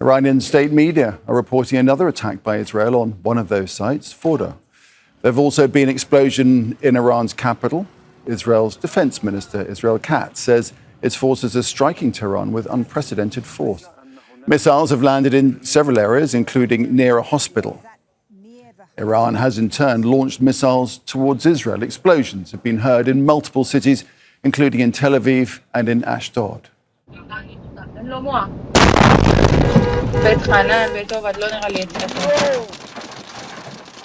Iranian state media are reporting another attack by Israel on one of those sites, Fordow. There have also been explosions in Iran's capital. Israel's Defense Minister Israel Katz says its forces are striking Tehran with unprecedented force. Missiles have landed in several areas, including near a hospital. Iran has in turn launched missiles towards Israel. Explosions have been heard in multiple cities, including in Tel Aviv and in Ashdod.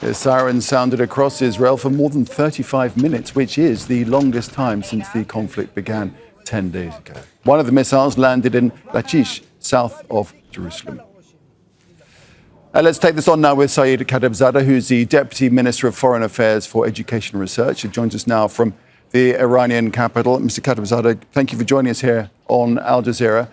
The sirens sounded across Israel for more than 35 minutes, which is the longest time since the conflict began 10 days ago. One of the missiles landed in Lachish, south of Jerusalem. Let's take this on now with Saeed Khatibzadeh, who's the Deputy Minister of Foreign Affairs for Education and Research. He joins us now from the Iranian capital. Mr. Khatibzadeh, thank you for joining us here on Al Jazeera.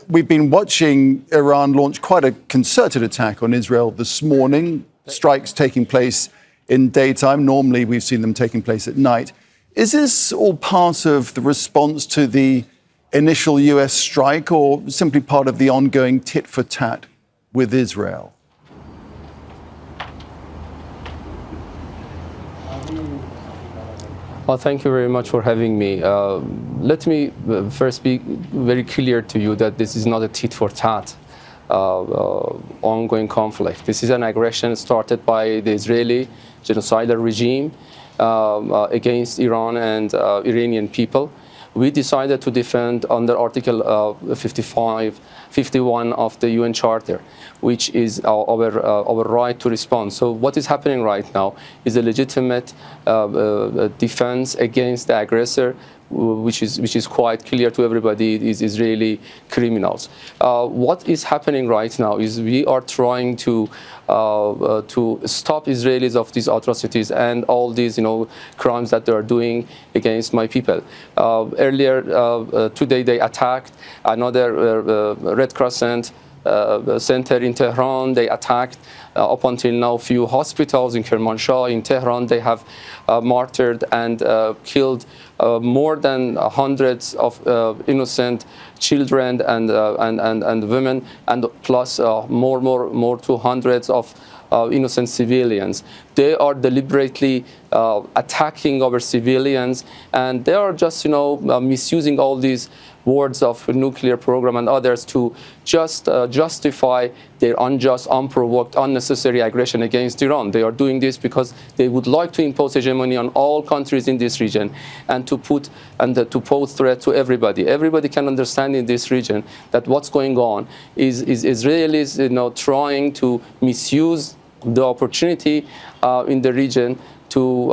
We've been watching Iran launch quite a concerted attack on Israel this morning, strikes taking place in daytime. Normally, we've seen them taking place at night. Is this all part of the response to the initial US strike or simply part of the ongoing tit-for-tat with Israel? Well, thank you very much for having me. Let me first be very clear to you that this is not a tit-for-tat ongoing conflict. This is an aggression started by the Israeli genocidal regime against Iran and Iranian people. We decided to defend under Article 51 of the UN Charter, which is our right to respond. So what is happening right now is a legitimate defense against the aggressor, which is quite clear to everybody is Israeli criminals. What is happening right now is we are trying to stop Israelis of these atrocities and all these crimes that they are doing against my people. Earlier today they attacked another Red Crescent center in Tehran. They attacked up until now few hospitals in Kermanshah in Tehran. They have martyred and killed more than hundreds of innocent children and women, and plus more to hundreds of innocent civilians. They are deliberately attacking our civilians, and they are just misusing all these words of nuclear program and others to just justify their unjust, unprovoked, unnecessary aggression against Iran. They are doing this because they would like to impose hegemony on all countries in this region and to pose threat to everybody. Everybody can understand in this region that what's going on is Israelis trying to misuse the opportunity in the region to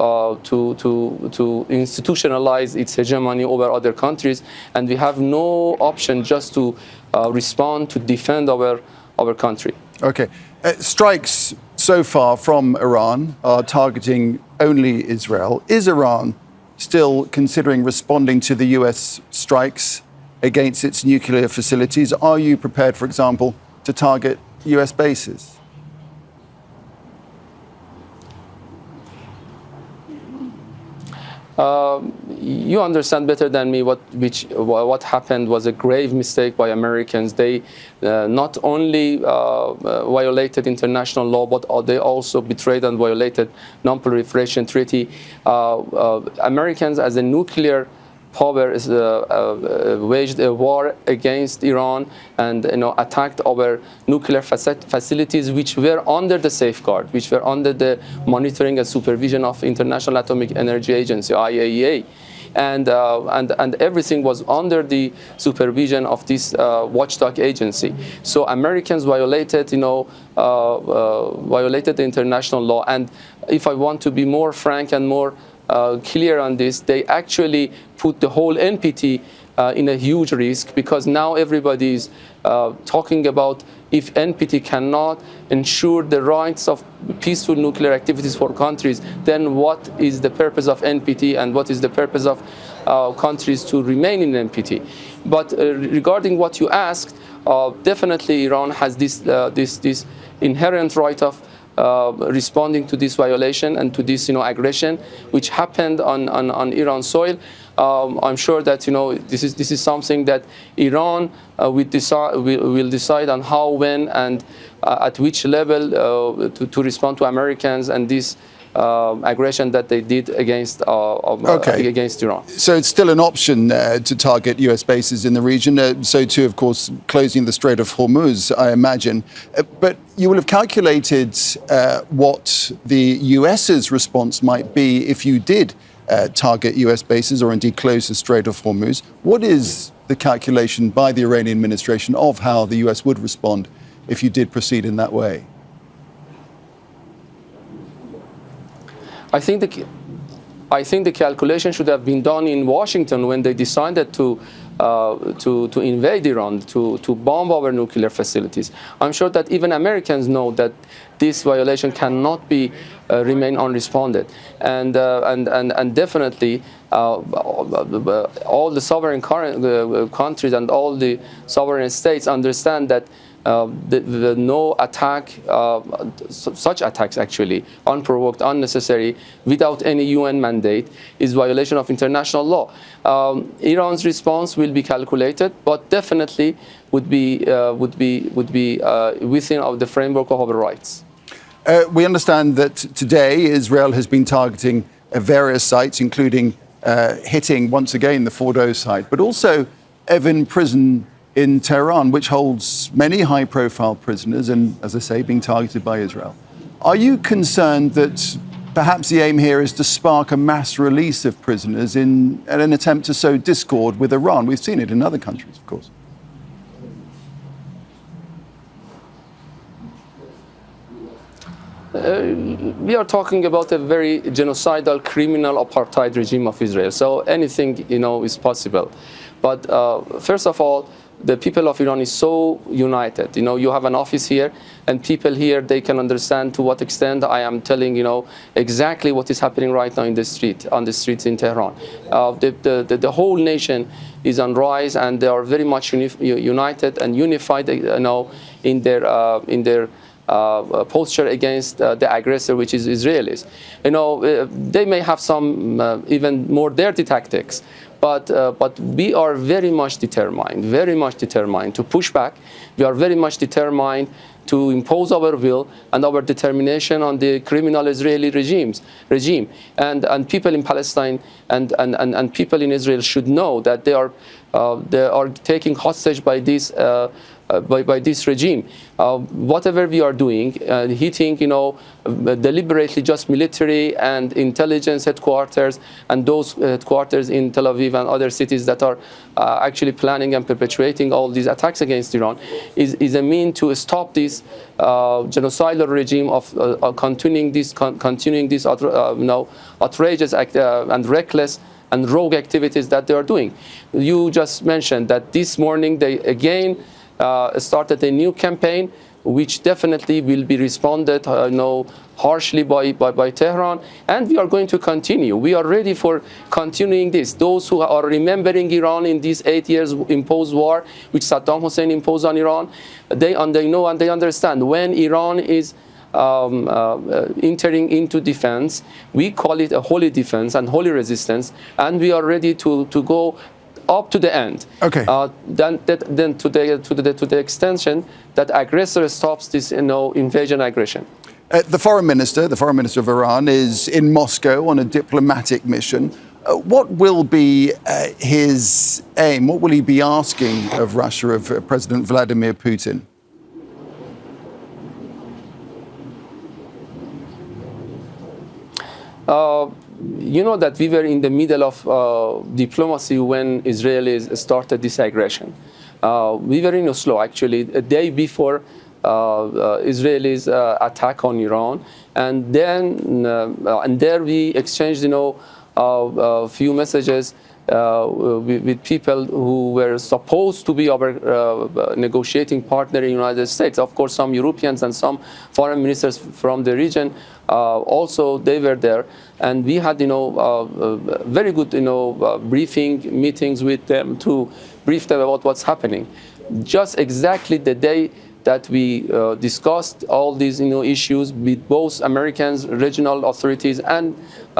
institutionalize its hegemony over other countries, and we have no option just to respond to defend our country. Okay. Strikes so far from Iran are targeting only Israel. Is Iran still considering responding to the US strikes against its nuclear facilities? Are you prepared, for example, to target US bases? You understand better than me what happened was a grave mistake by Americans. They not only violated international law, but they also betrayed and violated non-proliferation treaty. Americans, as a nuclear power, waged a war against Iran and attacked our nuclear facilities, which were under the safeguard, which were under the monitoring and supervision of International Atomic Energy Agency, IAEA. And everything was under the supervision of this watchdog agency. So Americans violated, violated the international law. And if I want to be more frank and more clear on this, they actually put the whole NPT in a huge risk, because now everybody is talking about if NPT cannot ensure the rights of peaceful nuclear activities for countries, then what is the purpose of NPT and what is the purpose of countries to remain in NPT? But regarding what you asked, definitely Iran has this inherent right of responding to this violation and to this aggression which happened on Iran soil. I'm sure that this is something that Iran will decide on how, when, and at which level to respond to Americans and this aggression that they did against Iran. So it's still an option to target US bases in the region. So too, of course, closing the Strait of Hormuz, I imagine. But you will have calculated what the US's response might be if you did target US bases or indeed close the Strait of Hormuz. What is the calculation by the Iranian administration of how the US would respond if you did proceed in that way? I think the calculation should have been done in Washington when they decided to invade Iran, to bomb our nuclear facilities. I'm sure that even Americans know that this violation cannot be remain unresponded, and definitely all the sovereign countries and all the sovereign states understand that no attack, such attacks actually, unprovoked, unnecessary, without any UN mandate, is violation of international law. Iran's response will be calculated, but definitely would be within the framework of our rights. We understand that today Israel has been targeting various sites, including hitting once again the Fordow site, but also Evin prison in Tehran, which holds many high-profile prisoners and, as I say, being targeted by Israel. Are you concerned that perhaps the aim here is to spark a mass release of prisoners in an attempt to sow discord with Iran? We've seen it in other countries, of course. We are talking about a very genocidal, criminal apartheid regime of Israel. So anything, is possible. But first of all, the people of Iran is so united. You have an office here, and people here, they can understand to what extent I am telling, exactly what is happening right now on the streets in Tehran. The whole nation is on rise, and they are very much united and unified, in their posture against the aggressor, which is Israelis. They may have some even more dirty tactics, but we are very much determined to push back. We are very much determined to impose our will and our determination on the criminal Israeli regime. And people in Palestine and people in Israel should know that they are taken hostage by this by this regime. Whatever we are doing, hitting, deliberately just military and intelligence headquarters and those headquarters in Tel Aviv and other cities that are actually planning and perpetuating all these attacks against Iran, is a mean to stop this genocidal regime of continuing this outrageous act, and reckless and rogue activities that they are doing. You just mentioned that this morning they again started a new campaign, which definitely will be responded harshly by Tehran, and we are going to continue. We are ready for continuing this. Those who are remembering Iran in these 8 years imposed war, which Saddam Hussein imposed on Iran, they know and they understand when Iran is entering into defense, we call it a holy defense and holy resistance, and we are ready to go up to the end. Okay. Then to the extension that aggressor stops this invasion aggression. The foreign minister of Iran, is in Moscow on a diplomatic mission. What will be his aim? What will he be asking of Russia, of President Vladimir Putin? You know that we were in the middle of diplomacy when Israelis started this aggression. We were in Oslo, actually, a day before Israelis' attack on Iran, and then and there we exchanged, a few messages with people who were supposed to be our negotiating partner in the United States. Of course, some Europeans and some foreign ministers from the region also, they were there, and we had very good briefing meetings with them to brief them about what's happening. Just exactly the day that we discussed all these issues with both Americans, regional authorities, and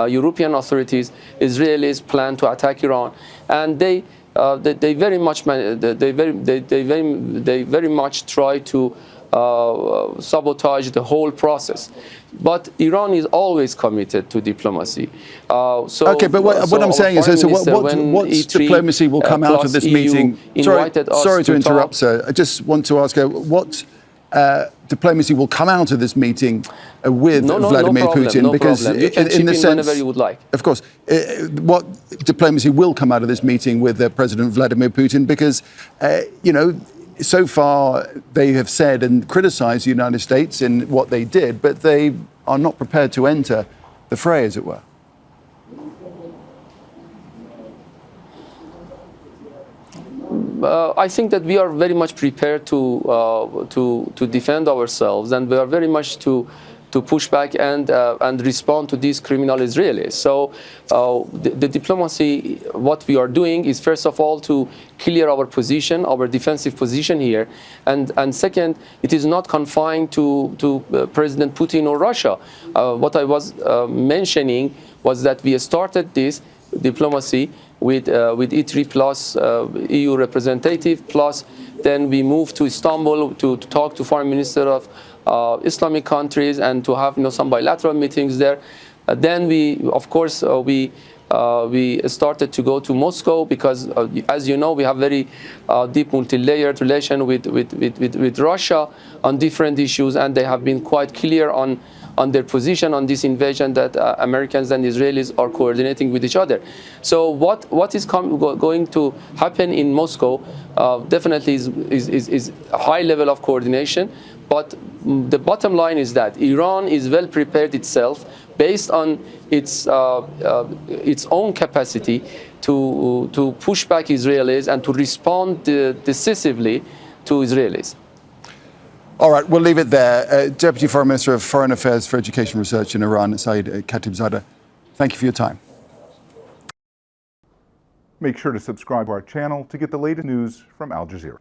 European authorities. Israelis plan to attack Iran, and they very much try to sabotage the whole process. But Iran is always committed to diplomacy. Okay, but what I'm saying is, so what diplomacy will come out of this meeting? Sorry to interrupt, sir. I just want to ask, what diplomacy will come out of this meeting with Vladimir Putin? Because you can in the sense, whenever you would like. Of course, what diplomacy will come out of this meeting with President Vladimir Putin? Because so far they have said and criticized the United States in what they did, but they are not prepared to enter the fray, as it were. I think that we are very much prepared to defend ourselves, and we are very much to push back and respond to these criminal Israelis. So the diplomacy, what we are doing is, first of all, to clear our position, our defensive position here, and second, it is not confined to President Putin or Russia. What I was mentioning was that we started this diplomacy with E3 plus EU representative, plus then we moved to Istanbul to talk to foreign minister of Islamic countries and to have some bilateral meetings there. Then we, of course, we started to go to Moscow because, as you know, we have very deep multi-layered relation with Russia on different issues, and they have been quite clear on their position on this invasion, that Americans and Israelis are coordinating with each other. So what is going to happen in Moscow definitely is a high level of coordination. But the bottom line is that Iran is well prepared itself, based on its own capacity to push back Israelis and to respond decisively to Israelis. All right, we'll leave it there. Deputy Foreign Minister of Foreign Affairs for Education Research in Iran, Saeed Khatibzadeh, thank you for your time. Make sure to subscribe to our channel to get the latest news from Al Jazeera.